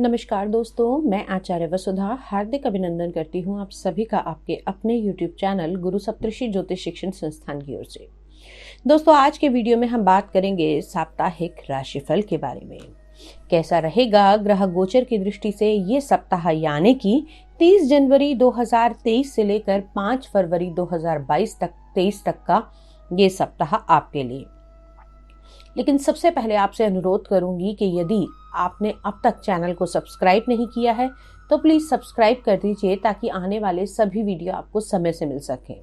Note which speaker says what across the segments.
Speaker 1: नमस्कार दोस्तों, मैं आचार्य वसुधा हार्दिक अभिनंदन करती हूँ आप सभी का आपके अपने YouTube चैनल गुरु सप्तऋषि ज्योतिष शिक्षण संस्थान की ओर से। दोस्तों, आज के वीडियो में हम बात करेंगे साप्ताहिक राशिफल के बारे में। कैसा रहेगा ग्रह गोचर की दृष्टि से ये सप्ताह, यानी कि 30 जनवरी 2023 से लेकर 5 फरवरी 2023 तक का ये सप्ताह आपके लिए। लेकिन सबसे पहले आपसे अनुरोध करूंगी कि यदि आपने अब तक चैनल को सब्सक्राइब नहीं किया है तो प्लीज सब्सक्राइब कर दीजिए ताकि आने वाले सभी वीडियो आपको समय से मिल सकें।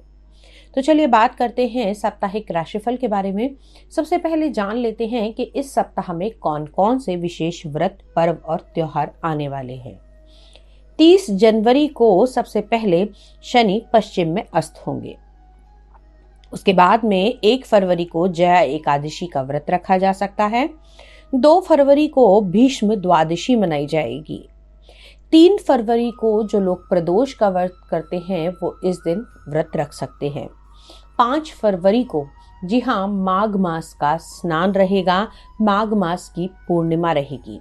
Speaker 1: तो चलिए बात करते हैं साप्ताहिक राशिफल के बारे में। सबसे पहले जान लेते हैं कि इस सप्ताह में कौन कौन से विशेष व्रत, पर्व और त्योहार आने वाले हैं। 30 जनवरी को सबसे पहले शनि पश्चिम में अस्त होंगे। उसके बाद में 1 फरवरी को जया एकादशी का व्रत रखा जा सकता है। 2 फरवरी को भीष्म द्वादशी मनाई जाएगी। 3 फरवरी को जो लोग प्रदोष का व्रत करते हैं वो इस दिन व्रत रख सकते हैं। 5 फरवरी को, जी हाँ, माघ मास का स्नान रहेगा, माघ मास की पूर्णिमा रहेगी।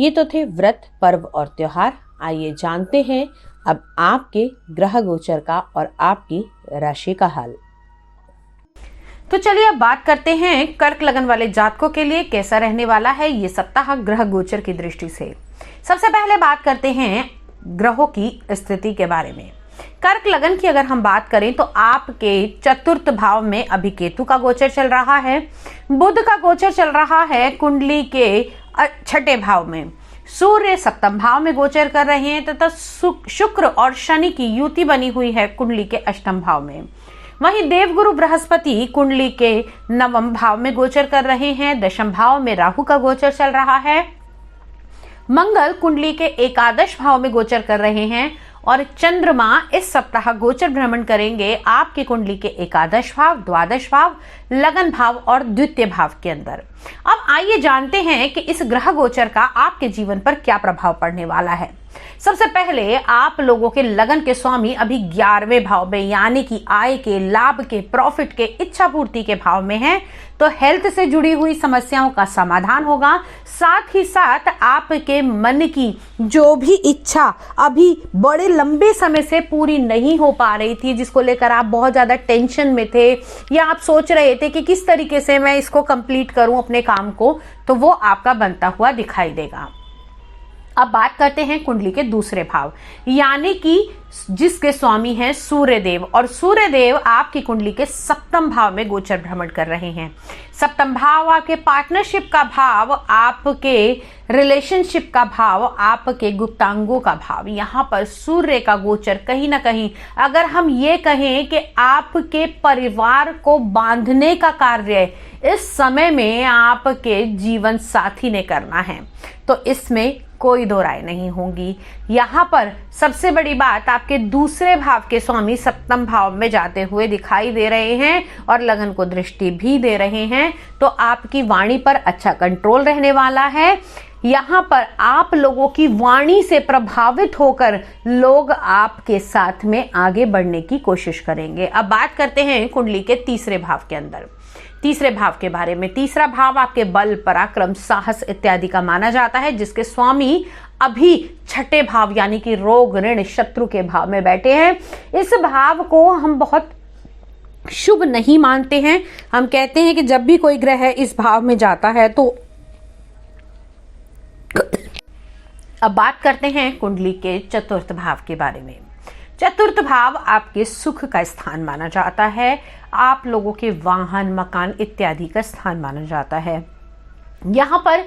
Speaker 1: ये तो थे व्रत, पर्व और त्योहार। आइए जानते हैं अब आपके ग्रह गोचर का और आपकी राशि का हाल। तो चलिए अब बात करते हैं कर्क लगन वाले जातकों के लिए कैसा रहने वाला है ये सप्ताह ग्रह गोचर की दृष्टि से। सबसे पहले बात करते हैं ग्रहों की स्थिति के बारे में। कर्क लगन की अगर हम बात करें तो आपके चतुर्थ भाव में अभी केतु का गोचर चल रहा है, बुध का गोचर चल रहा है कुंडली के 6ठे भाव में, सूर्य 7वें भाव में गोचर कर रहे हैं तथा शुक्र और शनि की युति बनी हुई है कुंडली के 8वें भाव में। वहीं देवगुरु बृहस्पति कुंडली के 9वें भाव में गोचर कर रहे हैं। 10वें भाव में राहु का गोचर चल रहा है। मंगल कुंडली के 11 भाव में गोचर कर रहे हैं और चंद्रमा इस सप्ताह गोचर भ्रमण करेंगे आपकी कुंडली के 11 भाव, 12 भाव, लगन भाव और द्वितीय भाव के अंदर। अब आइए जानते हैं कि इस ग्रह गोचर का आपके जीवन पर क्या प्रभाव पड़ने वाला है। सबसे पहले आप लोगों के लगन के स्वामी अभी 11वें भाव में, यानी कि आय के, लाभ के, प्रॉफिट के, इच्छा पूर्ति के भाव में हैं, तो हेल्थ से जुड़ी हुई समस्याओं का समाधान होगा। साथ ही साथ आपके मन की जो भी इच्छा अभी बड़े लंबे समय से पूरी नहीं हो पा रही थी, जिसको लेकर आप बहुत ज्यादा टेंशन में थे या आप सोच रहे थे कि किस तरीके से मैं इसको कंप्लीट करूं अपने काम को, तो वो आपका बनता हुआ दिखाई देगा। अब बात करते हैं कुंडली के दूसरे भाव, यानी कि जिसके स्वामी हैं सूर्यदेव, और सूर्यदेव आपकी कुंडली के 7वें भाव में गोचर भ्रमण कर रहे हैं। 7वां भाव आपके पार्टनरशिप का भाव, आपके रिलेशनशिप का भाव, आपके गुप्तांगों का भाव। यहाँ पर सूर्य का गोचर कहीं ना कहीं, अगर हम ये कहें कि आपके परिवार को बांधने का कार्य इस समय में आपके जीवन साथी ने करना है, तो इसमें कोई दो राय नहीं होगी। यहाँ पर सबसे बड़ी बात, आपके दूसरे भाव के स्वामी 7वें भाव में जाते हुए दिखाई दे रहे हैं और लगन को दृष्टि भी दे रहे हैं, तो आपकी वाणी पर अच्छा कंट्रोल रहने वाला है। यहाँ पर आप लोगों की वाणी से प्रभावित होकर लोग आपके साथ में आगे बढ़ने की कोशिश करेंगे। अब बात करते हैं कुंडली के तीसरे भाव के अंदर, तीसरे भाव के बारे में। तीसरा भाव आपके बल, पराक्रम, साहस इत्यादि का माना जाता है, जिसके स्वामी अभी 6ठे भाव यानी कि रोग, ऋण, शत्रु के भाव में बैठे हैं। इस भाव को हम बहुत शुभ नहीं मानते हैं। हम कहते हैं कि जब भी कोई ग्रह इस भाव में जाता है तो अब बात करते हैं कुंडली के चतुर्थ भाव के बारे में। चतुर्थ भाव आपके सुख का स्थान माना जाता है, आप लोगों के वाहन, मकान इत्यादि का स्थान माना जाता है। यहाँ पर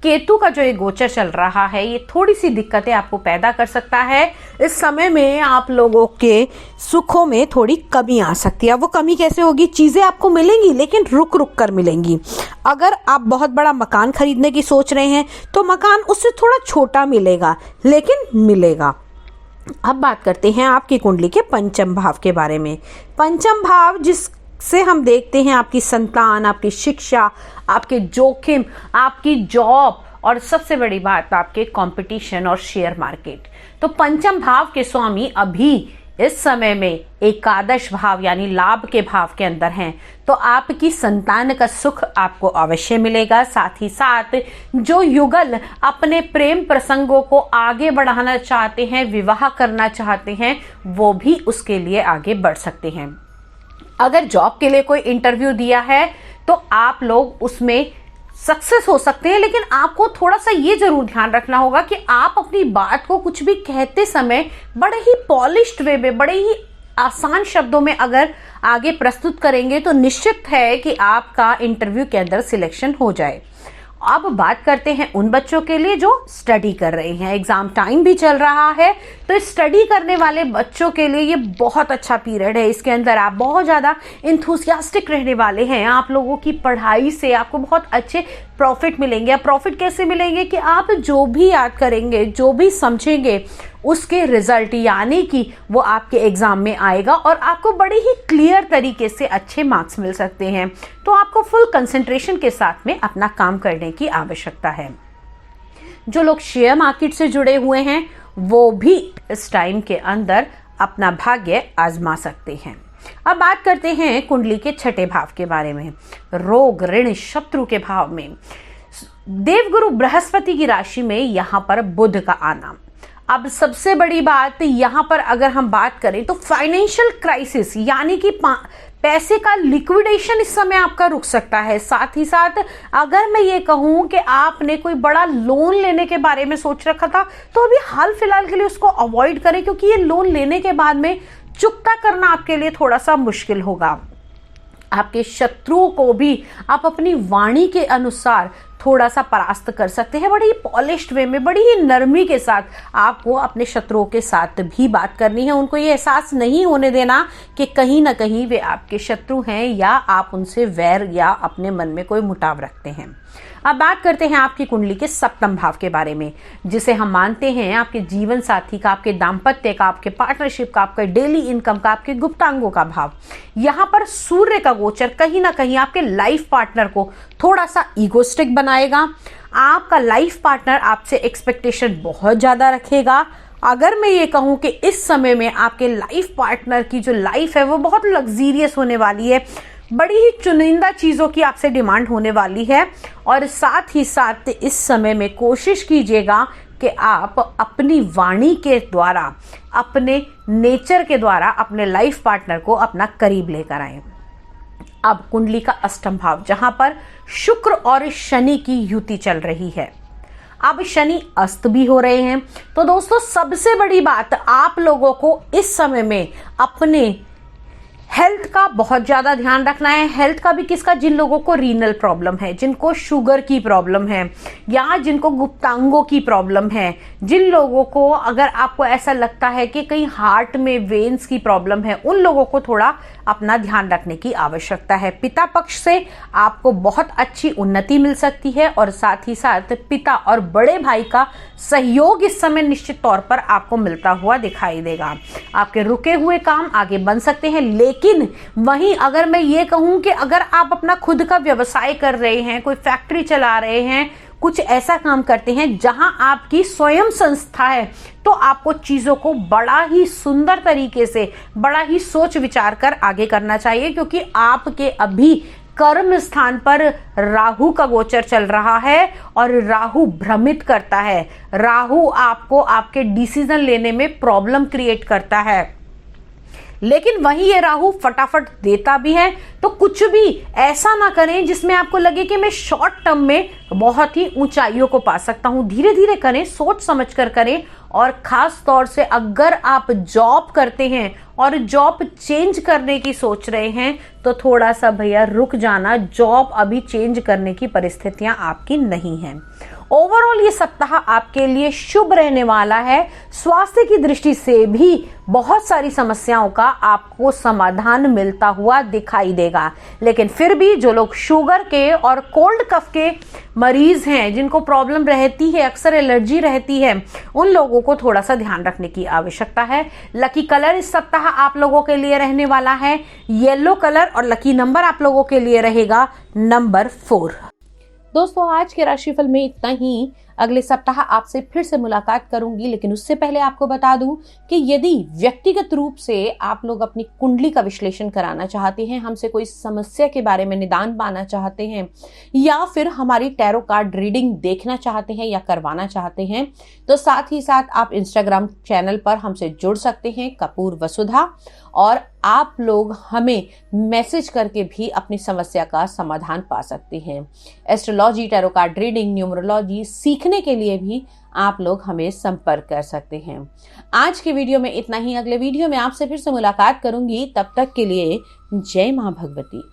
Speaker 1: केतु का जो ये गोचर चल रहा है ये थोड़ी सी दिक्कतें आपको पैदा कर सकता है। इस समय में आप लोगों के सुखों में थोड़ी कमी आ सकती है। वो कमी कैसे होगी? चीजें आपको मिलेंगी लेकिन रुक रुक कर मिलेंगी। अगर आप बहुत बड़ा मकान खरीदने की सोच रहे हैं तो मकान उससे थोड़ा छोटा मिलेगा, लेकिन मिलेगा। अब बात करते हैं आपकी कुंडली के 5वें भाव के बारे में। 5वां भाव जिससे हम देखते हैं आपकी संतान, आपकी शिक्षा, आपके जोखिम, आपकी जॉब और सबसे बड़ी बात आपके कंपटीशन और शेयर मार्केट। तो 5वें भाव के स्वामी अभी इस समय में एकादश भाव यानी लाभ के भाव के अंदर हैं, तो आपकी संतान का सुख आपको अवश्य मिलेगा। साथ ही साथ जो युगल अपने प्रेम प्रसंगों को आगे बढ़ाना चाहते हैं, विवाह करना चाहते हैं, वो भी उसके लिए आगे बढ़ सकते हैं। अगर जॉब के लिए कोई इंटरव्यू दिया है तो आप लोग उसमें सक्सेस हो सकते हैं, लेकिन आपको थोड़ा सा ये जरूर ध्यान रखना होगा कि आप अपनी बात को कुछ भी कहते समय बड़े ही पॉलिश्ड वे में, बड़े ही आसान शब्दों में अगर आगे प्रस्तुत करेंगे तो निश्चित है कि आपका इंटरव्यू के अंदर सिलेक्शन हो जाए। अब बात करते हैं उन बच्चों के लिए जो स्टडी कर रहे हैं। एग्जाम टाइम भी चल रहा है, तो स्टडी करने वाले बच्चों के लिए ये बहुत अच्छा पीरियड है। इसके अंदर आप बहुत ज़्यादा इंथुसियास्टिक रहने वाले हैं। आप लोगों की पढ़ाई से आपको बहुत अच्छे प्रॉफिट मिलेंगे। अब प्रॉफिट कैसे मिलेंगे कि आप जो भी याद करेंगे, जो भी समझेंगे, उसके रिजल्ट यानी कि वो आपके एग्जाम में आएगा और आपको बड़े ही क्लियर तरीके से अच्छे मार्क्स मिल सकते हैं। तो आपको फुल कंसंट्रेशन के साथ में अपना काम करने की आवश्यकता है। जो लोग शेयर मार्केट से जुड़े हुए हैं वो भी इस टाइम के अंदर अपना भाग्य आजमा सकते हैं। अब बात करते हैं कुंडली के छठे भाव के बारे में। रोग, ऋण, शत्रु के भाव में देवगुरु बृहस्पति की राशि में यहां पर बुध का आना। अब सबसे बड़ी बात यहां पर अगर हम बात करें तो फाइनेंशियल क्राइसिस यानी कि पैसे का लिक्विडेशन इस समय आपका रुक सकता है। साथ ही साथ अगर मैं ये कहूं कि आपने कोई बड़ा लोन लेने के बारे में सोच रखा था तो अभी हाल फिलहाल के लिए उसको अवॉइड करें, क्योंकि ये लोन लेने के बाद में चुकता करना आपके लिए थोड़ा सा मुश्किल होगा। आपके शत्रुओं को भी आप अपनी वाणी के अनुसार थोड़ा सा परास्त कर सकते हैं। बड़ी ही पॉलिश्ड वे में, बड़ी ही नरमी के साथ आपको अपने शत्रुओं के साथ भी बात करनी है। उनको ये एहसास नहीं होने देना कि कहीं ना कहीं वे आपके शत्रु हैं या आप उनसे वैर या अपने मन में कोई मुटाव रखते हैं। अब बात करते हैं आपकी कुंडली के सप्तम भाव के बारे में, जिसे हम मानते हैं आपके जीवन साथी का, आपके दाम्पत्य का, आपके पार्टनरशिप का, आपके डेली इनकम का, आपके गुप्तांगों का भाव। यहां पर सूर्य का गोचर कहीं ना कहीं आपके लाइफ पार्टनर को थोड़ा सा ईगोस्टिक बनाएगा। आपका लाइफ पार्टनर आपसे एक्सपेक्टेशन बहुत ज्यादा रखेगा। अगर मैं ये कहूं कि इस समय में आपके लाइफ पार्टनर की जो लाइफ है वो बहुत लग्जीरियस होने वाली है, बड़ी ही चुनिंदा चीजों की आपसे डिमांड होने वाली है। और साथ ही साथ इस समय में कोशिश कीजिएगा कि आप अपनी वाणी के द्वारा, अपने नेचर के द्वारा अपने लाइफ पार्टनर को अपना करीब लेकर आए। अब कुंडली का अष्टम भाव, जहां पर शुक्र और शनि की युति चल रही है। अब शनि अस्त भी हो रहे हैं। तो दोस्तों सबसे बड़ी बात, आप लोगों को इस समय में अपने हेल्थ का बहुत ज्यादा ध्यान रखना है। हेल्थ का भी किसका? जिन लोगों को रीनल प्रॉब्लम है, जिनको शुगर की प्रॉब्लम है या जिनको गुप्तांगों की प्रॉब्लम है, जिन लोगों को अगर आपको ऐसा लगता है कि कहीं हार्ट में वेन्स की प्रॉब्लम है, उन लोगों को थोड़ा अपना ध्यान रखने की आवश्यकता है। पिता पक्ष से आपको बहुत अच्छी उन्नति मिल सकती है और साथ ही साथ पिता और बड़े भाई का सहयोग इस समय निश्चित तौर पर आपको मिलता हुआ दिखाई देगा। आपके रुके हुए काम आगे बन सकते हैं। लेकिन वहीं अगर मैं ये कहूं कि अगर आप अपना खुद का व्यवसाय कर रहे हैं, कोई फैक्ट्री चला रहे हैं, कुछ ऐसा काम करते हैं जहां आपकी स्वयं संस्था है, तो आपको चीजों को बड़ा ही सुंदर तरीके से, बड़ा ही सोच विचार कर आगे करना चाहिए, क्योंकि आपके अभी कर्म स्थान पर राहु का गोचर चल रहा है और राहु भ्रमित करता है। राहु आपको आपके डिसीजन लेने में प्रॉब्लम क्रिएट करता है, लेकिन वहीं ये राहु फटाफट देता भी है। तो कुछ भी ऐसा ना करें जिसमें आपको लगे कि मैं शॉर्ट टर्म में बहुत ही ऊंचाइयों को पा सकता हूं। धीरे धीरे करें, सोच समझ कर करें। और खास तौर से अगर आप जॉब करते हैं और जॉब चेंज करने की सोच रहे हैं तो थोड़ा सा भैया रुक जाना। जॉब अभी चेंज करने की परिस्थितियां आपकी नहीं हैं। ओवरऑल ये सप्ताह आपके लिए शुभ रहने वाला है। स्वास्थ्य की दृष्टि से भी बहुत सारी समस्याओं का आपको समाधान मिलता हुआ दिखाई देगा। लेकिन फिर भी जो लोग शुगर के और कोल्ड कफ के मरीज हैं, जिनको प्रॉब्लम रहती है, अक्सर एलर्जी रहती है, उन लोगों को थोड़ा सा ध्यान रखने की आवश्यकता है। लकी कलर इस सप्ताह आप लोगों के लिए रहने वाला है येलो कलर और लकी नंबर आप लोगों के लिए रहेगा नंबर 4। दोस्तों आज के राशिफल में इतना ही। अगले सप्ताह आपसे फिर से मुलाकात करूंगी, लेकिन उससे पहले आपको बता दूं कि यदि व्यक्तिगत रूप से आप लोग अपनी कुंडली का विश्लेषण कराना चाहते हैं, हमसे कोई समस्या के बारे में निदान पाना चाहते हैं, या फिर हमारी टैरो कार्ड रीडिंग देखना चाहते हैं या करवाना चाहते हैं, तो साथ ही साथ आप इंस्टाग्राम चैनल पर हमसे जुड़ सकते हैं, कपूर वसुधा, और आप लोग हमें मैसेज करके भी अपनी समस्या का समाधान पा सकते हैं। Astrology, tarot card reading, numerology सीखने के लिए भी आप लोग हमें संपर्क कर सकते हैं। आज के वीडियो में इतना ही। अगले वीडियो में आपसे फिर से मुलाकात करूंगी। तब तक के लिए जय मां भगवती।